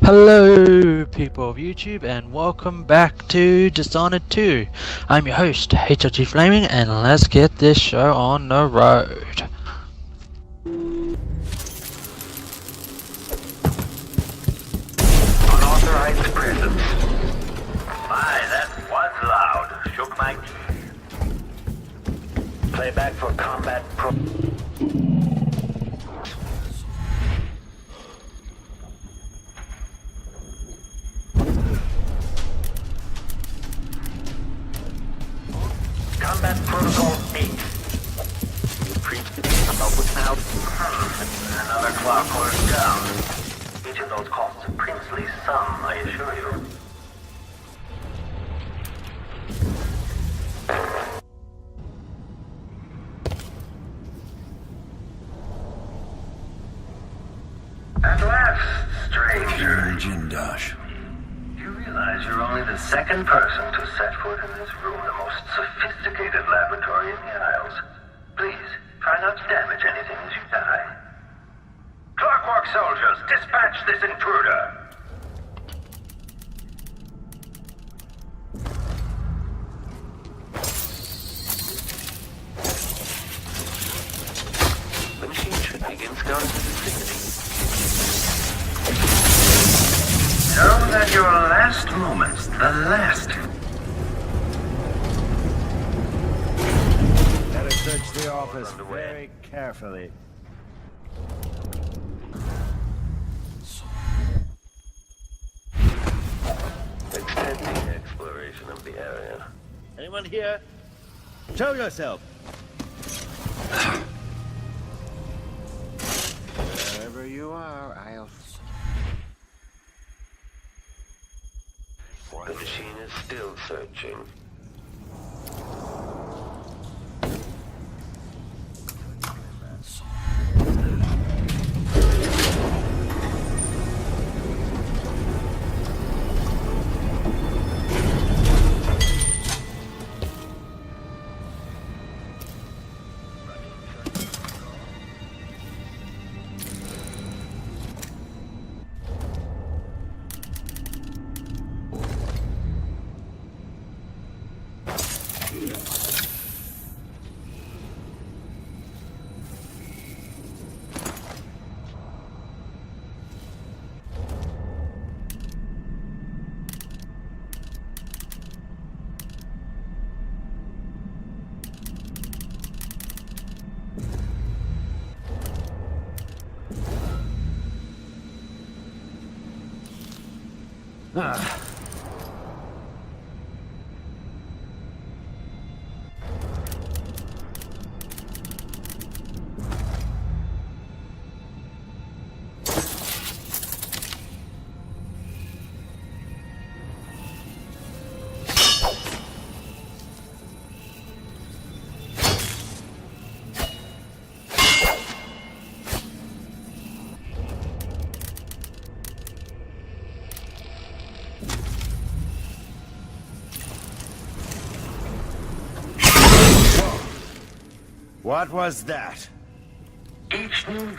Hello people of YouTube and welcome back to Dishonored 2. I'm your host, HLG Flaming, and let's get this show on the road. Unauthorized presence. My, that was loud. Shook my key. Playback for combat pro... Combat Protocol 8. You preached it up with now. Another clockwork down. Each of those costs a princely sum, I assure you. At last, stranger. Jindash. You realize you're only the second person to set foot in this room, the most sophisticated laboratory in the Isles. Please, try not to damage anything as you die. Clockwork soldiers, dispatch this intruder! The machine should begin scouting the vicinity. Know that your last moments, the last. Better search the office very carefully. Extending exploration of the area. Anyone here? Show yourself. Wherever you are, I'll... The machine is still searching. What was that? Each new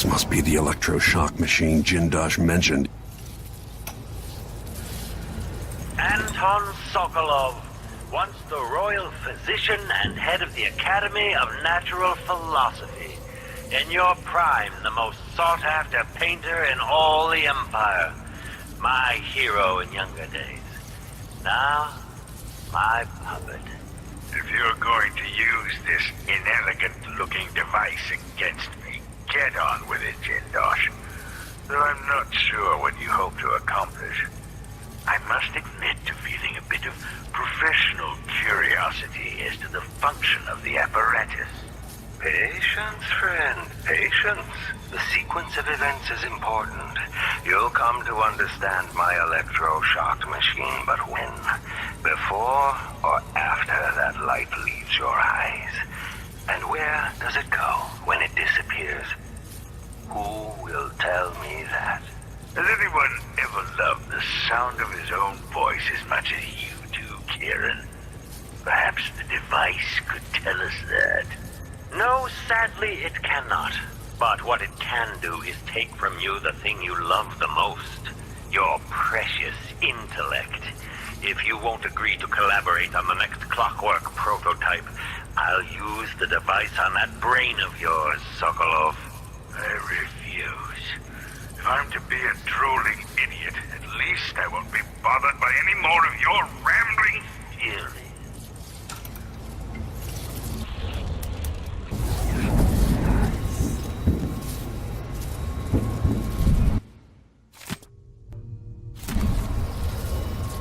This must be the electroshock machine Jindash mentioned. Anton Sokolov, Once the royal physician and head of the Academy of Natural Philosophy. In your prime, the most sought-after painter in all the Empire. My hero in younger days. Now, my puppet. If you're going to use this inelegant-looking device against me, get on with it, Jindosh. Though I'm not sure what you hope to accomplish. I must admit to feeling a bit of professional curiosity as to the function of the apparatus. Patience, friend, patience. The sequence of events is important. You'll come to understand my electroshock machine, but when? Before or after that light leaves your eyes? And where does it go when it disappears? Who will tell me that? Has anyone ever loved the sound of his own voice as much as you do, Kieran? Perhaps the device could tell us that. No, sadly it cannot. But what it can do is take from you the thing you love the most. Your precious intellect. If you won't agree to collaborate on the next clockwork prototype, I'll use the device on that brain of yours, Sokolov. I refuse. If I'm to be a drooling idiot, at least I won't be bothered by any more of your rambling theories.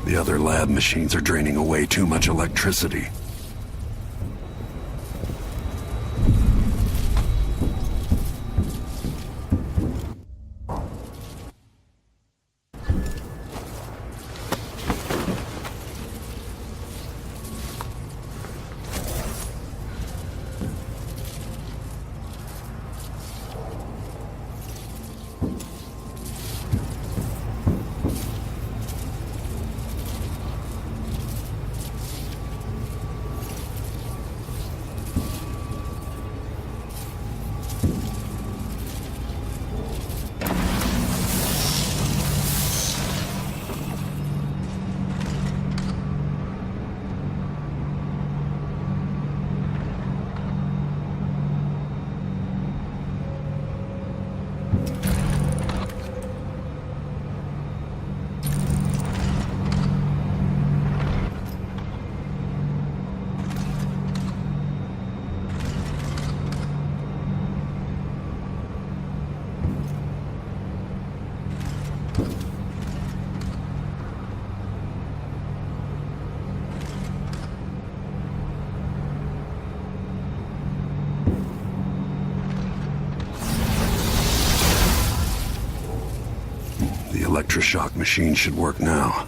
The other lab machines are draining away too much electricity. The electroshock machine should work now.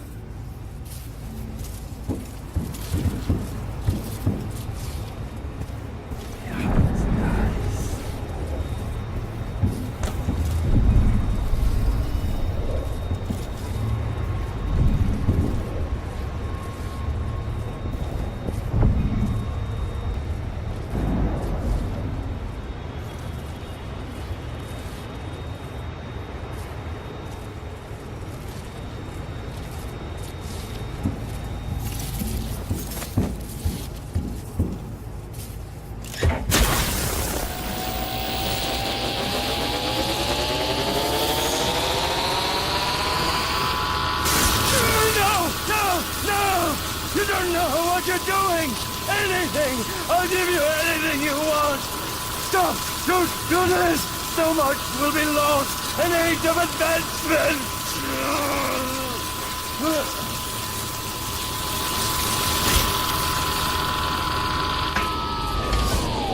You don't know what you're doing! Anything! I'll give you anything you want! Stop! Don't do this! So much will be lost! An age of advancement!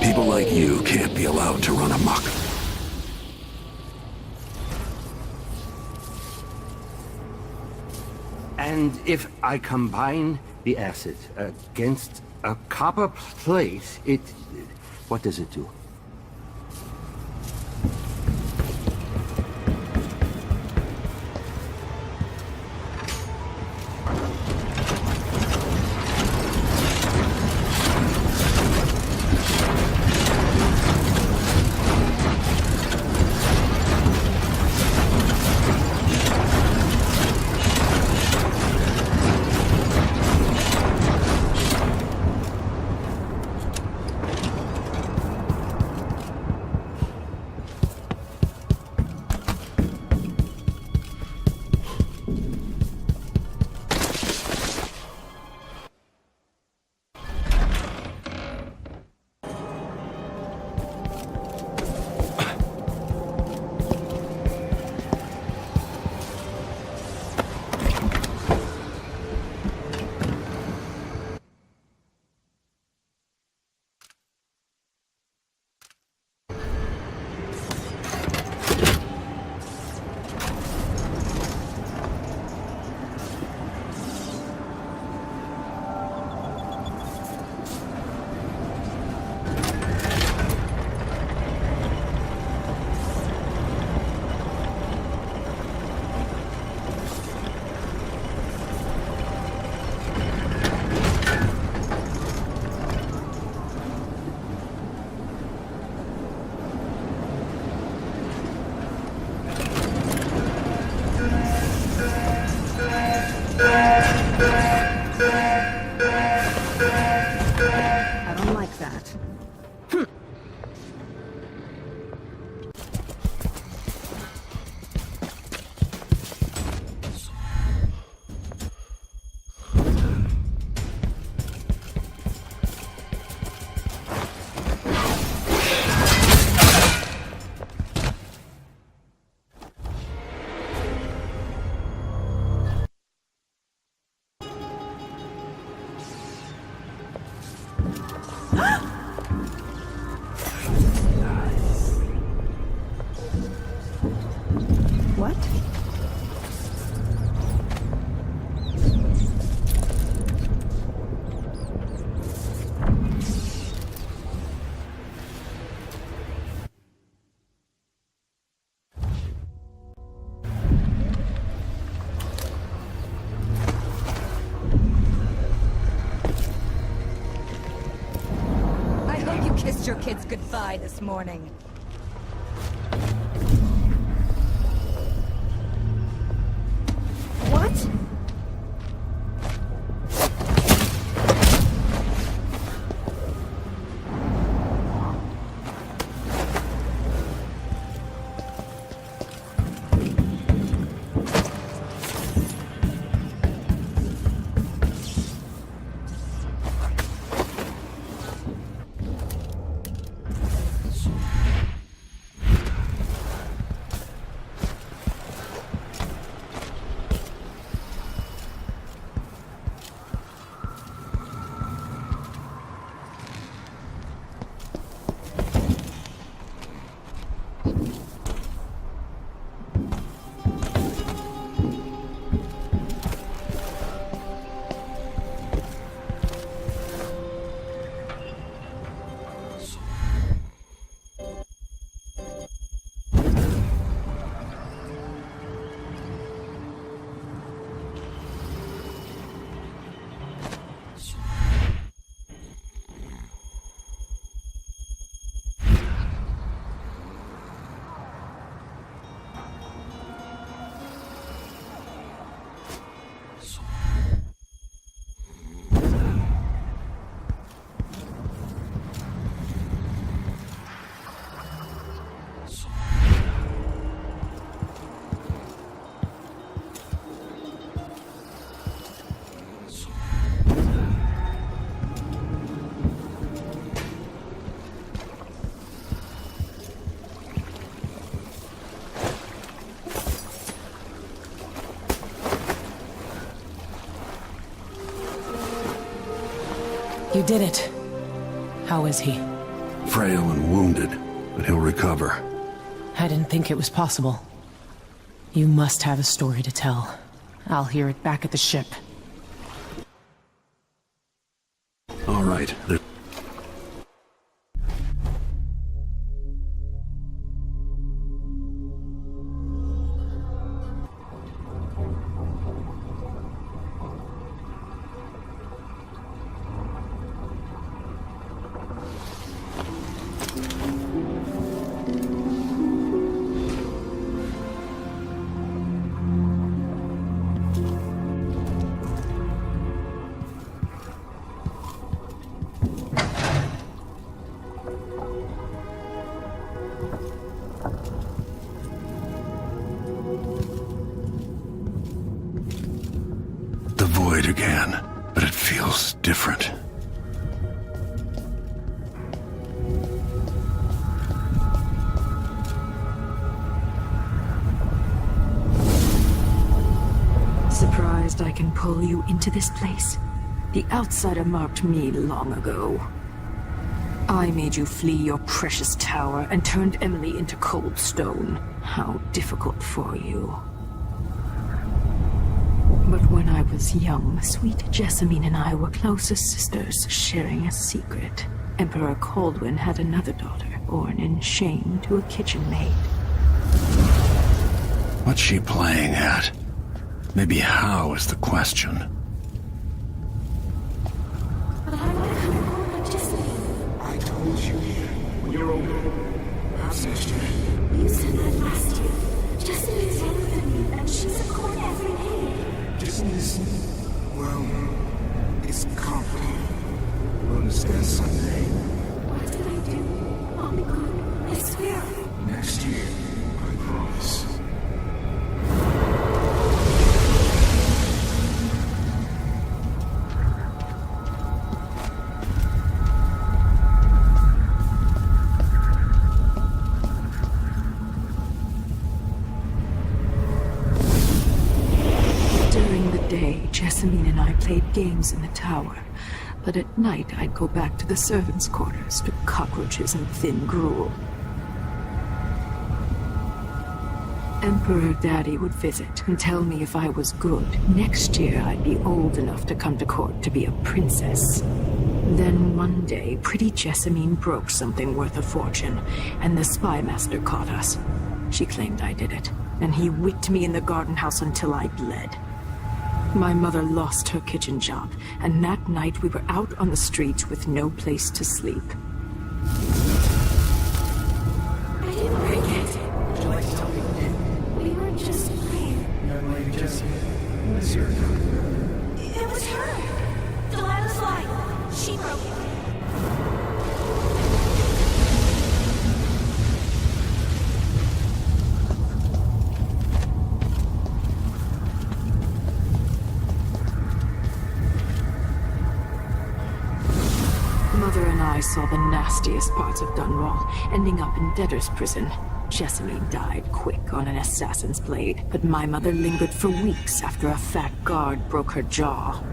People like you can't be allowed to run amok. And if I combine the acid against a copper plate, what does it do? I don't like that. What? I hope you kissed your kids goodbye this morning. What? You did it. How is he? Frail and wounded, but he'll recover. I didn't think it was possible. You must have a story to tell. I'll hear it back at the ship. All right, the void again, but it feels different. Surprised I can pull you into this place? The outsider marked me long ago. I made you flee your precious tower and turned Emily into cold stone. How difficult for you. But when I was young, sweet Jessamine and I were close as sisters, sharing a secret. Emperor Kaldwin had another daughter, born in shame to a kitchen maid. What's she playing at? Maybe how is the question. I told you, when you're older, have sister. You said that last year. Jessamine is younger than me, and she's a court every day. Just listen. Well, it's It's complicated. We'll discuss Sunday. What did I do? I'll be good. I swear. Next year, I promise. During the day, Jessamine and I played games in the tower. But at night, I'd go back to the servants' quarters to cockroaches and thin gruel. Emperor Daddy would visit and tell me if I was good. Next year, I'd be old enough to come to court to be a princess. Then one day, pretty Jessamine broke something worth a fortune, and the spy master caught us. She claimed I did it, and he whipped me in the garden house until I bled. My mother lost her kitchen job, and that night we were out on the streets with no place to sleep. I didn't break it. Would you like to tell me what you did? We were just playing. Young lady Jessie, what's your name? It was her. Delilah's line. She broke it. Mother and I saw the nastiest parts of Dunwall, ending up in debtor's prison. Jessamine died quick on an assassin's blade, but my mother lingered for weeks after a fat guard broke her jaw.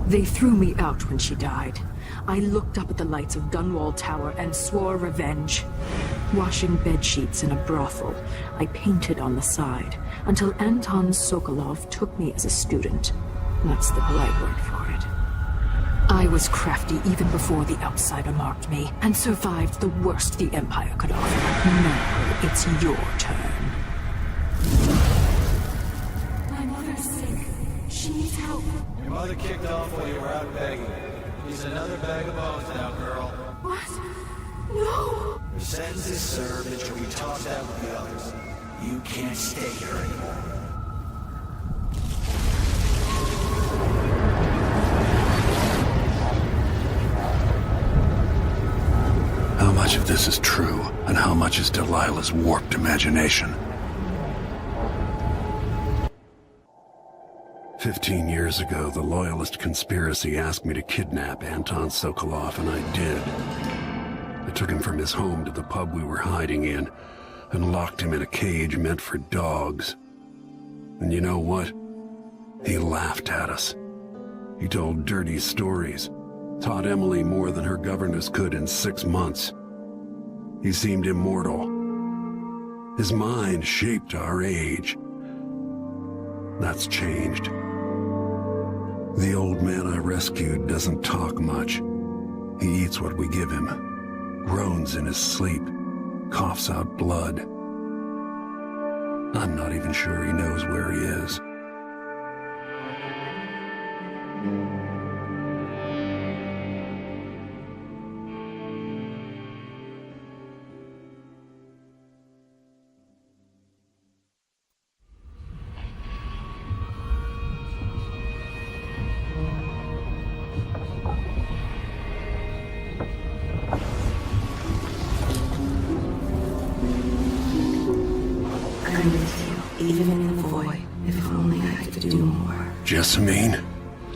They threw me out when she died. I looked up at the lights of Dunwall Tower and swore revenge. Washing bed sheets in a brothel, I painted on the side, until Anton Sokolov took me as a student. That's the polite word for it. I was crafty even before the outsider marked me, and survived the worst the Empire could offer. Now it's your turn. My mother's sick. She needs help. Your mother kicked off while you were out begging. She's another bag of bones now, girl. What? No! Your sentence is served and she'll be tossed out with the others. You can't stay here anymore. How much of this is true, and how much is Delilah's warped imagination? 15 years ago, the Loyalist conspiracy asked me to kidnap Anton Sokolov, and I did. I took him from his home to the pub we were hiding in, and locked him in a cage meant for dogs. And you know what? He laughed at us. He told dirty stories, taught Emily more than her governess could in 6 months. He seemed immortal. His mind shaped our age. That's changed. The old man I rescued doesn't talk much. He eats what we give him, groans in his sleep, coughs out blood. I'm not even sure he knows where he is. I'm with you, even in the void. If only I could do more. Jessamine?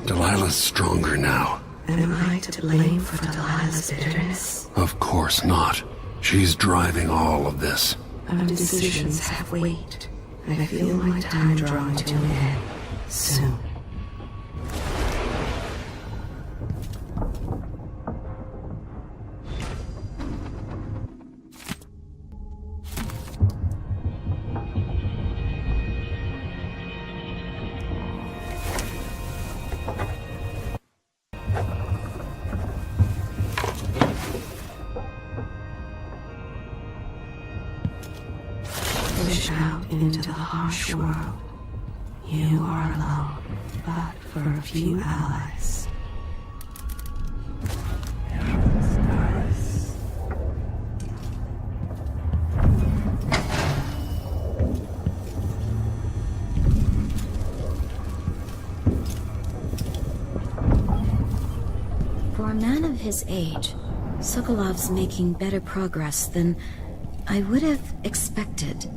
Delilah's stronger now. Am I to blame for Delilah's bitterness? Of course not. She's driving all of this. Our decisions have weight. I feel my time drawing to an end. Soon. Push out into the harsh world. You are alone, but for a few allies. For a man of his age, Sokolov's making better progress than I would have expected.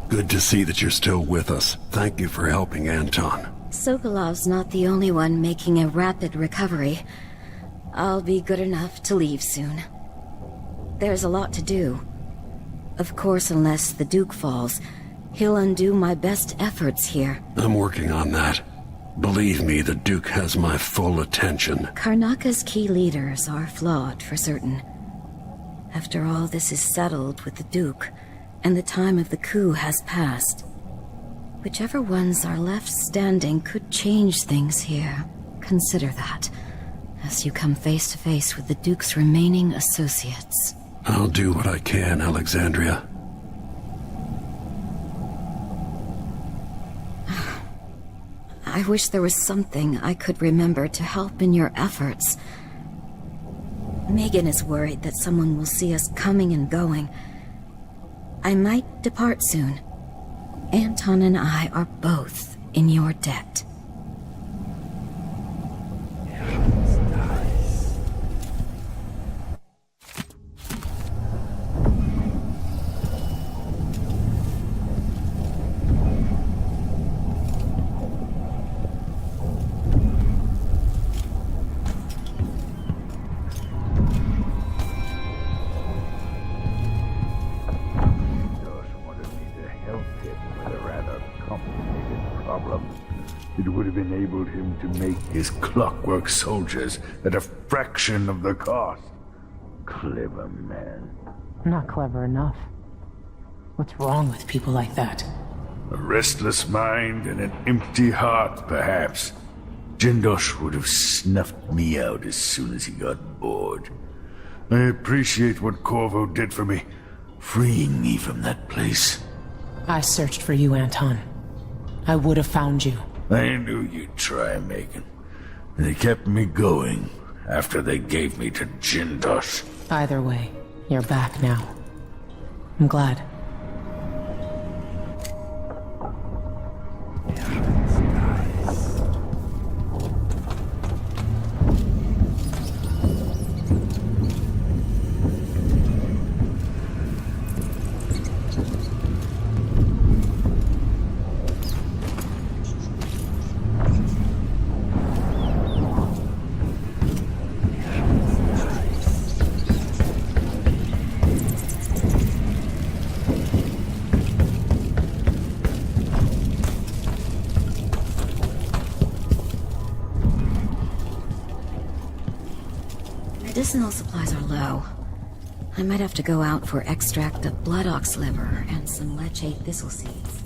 Good to see that you're still with us. Thank you for helping Anton. Sokolov's not the only one making a rapid recovery. I'll be good enough to leave soon. There's a lot to do. Of course, unless the Duke falls, he'll undo my best efforts here. I'm working on that. Believe me, the Duke has my full attention. Karnaka's key leaders are flawed, for certain. After all this is settled with the Duke, and the time of the coup has passed, whichever ones are left standing could change things here. Consider that, as you come face to face with the Duke's remaining associates. I'll do what I can, Alexandria. I wish there was something I could remember to help in your efforts. Megan is worried that someone will see us coming and going. I might depart soon. Anton and I are both in your debt. It would have enabled him to make his clockwork soldiers at a fraction of the cost. Clever man. Not clever enough. What's wrong with people like that? A restless mind and an empty heart, perhaps. Jindosh would have snuffed me out as soon as he got bored. I appreciate what Corvo did for me, freeing me from that place. I searched for you, Anton. I would have found you. I knew you'd try, Megan. They kept me going after they gave me to Jindosh. Either way, you're back now. I'm glad. Medicinal supplies are low. I might have to go out for extract of blood ox liver and some leche thistle seeds.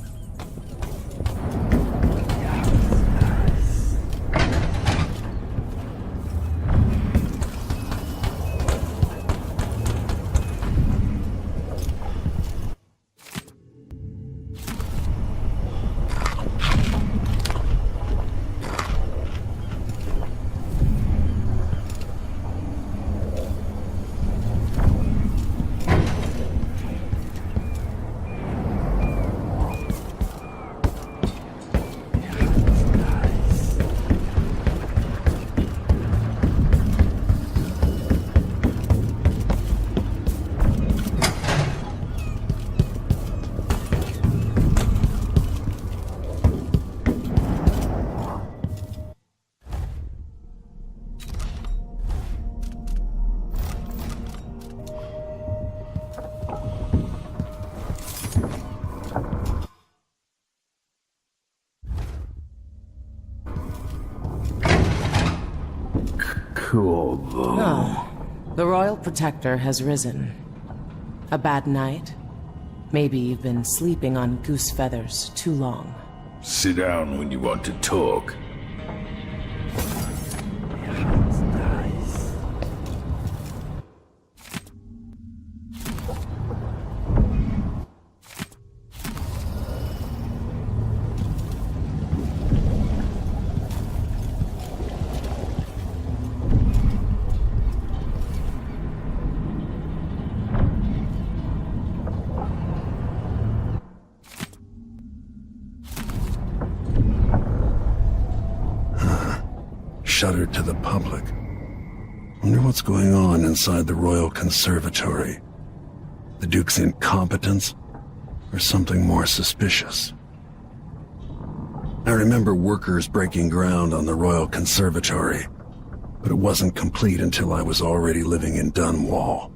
Oh, the Royal Protector has risen. A bad night? Maybe you've been sleeping on goose feathers too long. Sit down when you want to talk. shuttered to the public. Wonder what's going on inside the Royal Conservatory. The Duke's incompetence, or something more suspicious? I remember workers breaking ground on the Royal Conservatory, but it wasn't complete until I was already living in Dunwall.